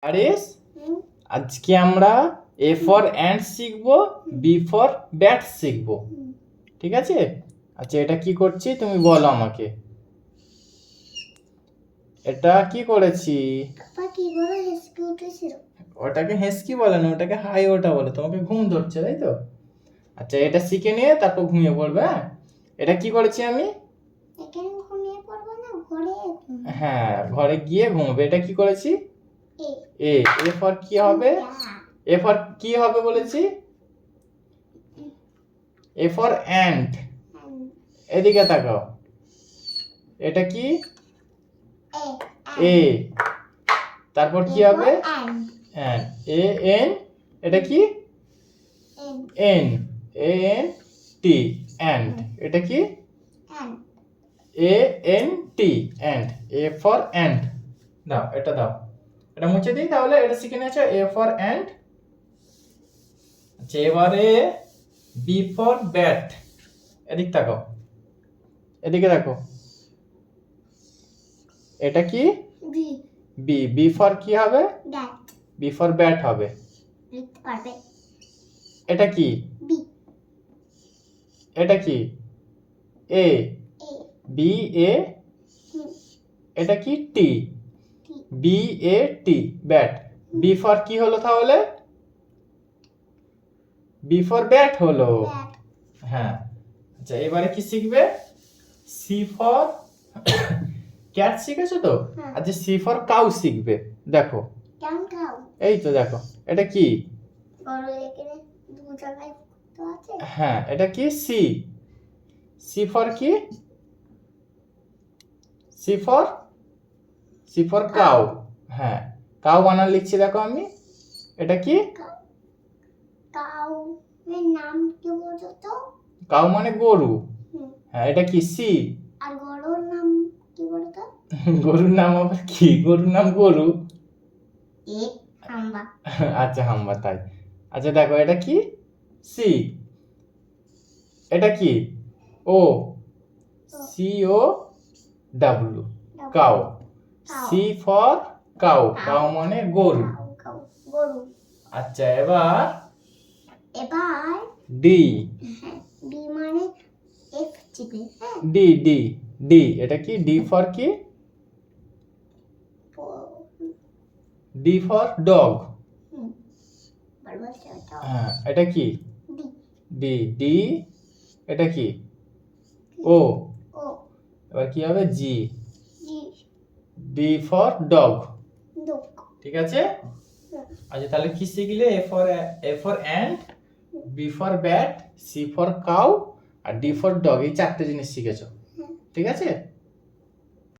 আরিস, আজকে আমরা এ for and শিখবো, বি ফর ব্যাট শিখবো। ঠিক আছে? আচ্ছা, এটা কি করছি তুমি বলো আমাকে। এটা কি করেছি? ওটাকে হেসকি বলে না, ওটাকে হাই ওটা বলে। তোমাকে ঘুম ধরছে, তাই তো? আচ্ছা, এটা শিখে নিয়ে তারপর ঘুমিয়ে পড়বে। হ্যাঁ, এটা কি করেছি আমি? হ্যাঁ, ঘরে গিয়ে ঘুমাবে। এটা কি করেছি? এ এ ফর কি হবে? এ ফর কি হবে বলেছি? A for ant. এদিকে তাকাও। এটা কি? এ। তারপর কি হবে? অ্যান্ড। A N. এটা কি? N. A N T. And. এটা কি? A N T. And. A for and. দাও, এটা দাও। এটা মুছে দিই তাহলে। এটা শিখে নিয়েছো, এ ফর অ্যান্ড। আচ্ছা, এবারে বি ফর ব্যাট। এদিক তাকাও, এদিকে দেখো। এটা কি? বি। বি ফর কি হবে? বি ফর ব্যাট হবে। এটা কি? এটা কি? এ। B A. এটা কি? T. B A T. Bat. B for কি হলো তাহলে? বি ফর ব্যাট হলো। হ্যাঁ। আচ্ছা, এবারে কি শিখবে? সি ফর ক্যাট শিখেছো তো? আচ্ছা, সি ফর কাউ শিখবে। দেখো, এই তো দেখো। এটা কি? হ্যাঁ, এটা কি? সি। সি ফর কি? C for cow. হ্যাঁ, কাউ বানান লিখছি দেখো আমি। এটা কি? কাউ মানে গরু। হ্যাঁ, এটা কি? সি। আর গরুর নাম কি বলতো? গরুর নাম আবার কি? গরুর নাম গরু। হাম্বা। আচ্ছা, হাম্বা, তাই। আচ্ছা দেখো, এটা কি? সি। এটা কি? O. C O W. Cow. C for cow. Cow মানে গরু। আচ্ছা, এবার ডি। ডি মানে এফ চিপে। D D D. এটা কি? ডি ফর কি? D for dog. হ্যাঁ, এটা কি? D D. এটা কি? ও। এবার কি হবে? জি। D for dog. ঠিক আছে? আচ্ছা, তাহলে কি শিখলে? A for ant, B for bat, C for cow, আর ডি ফর ডগ। এই চারটে জিনিস শিখেছো। ঠিক আছে?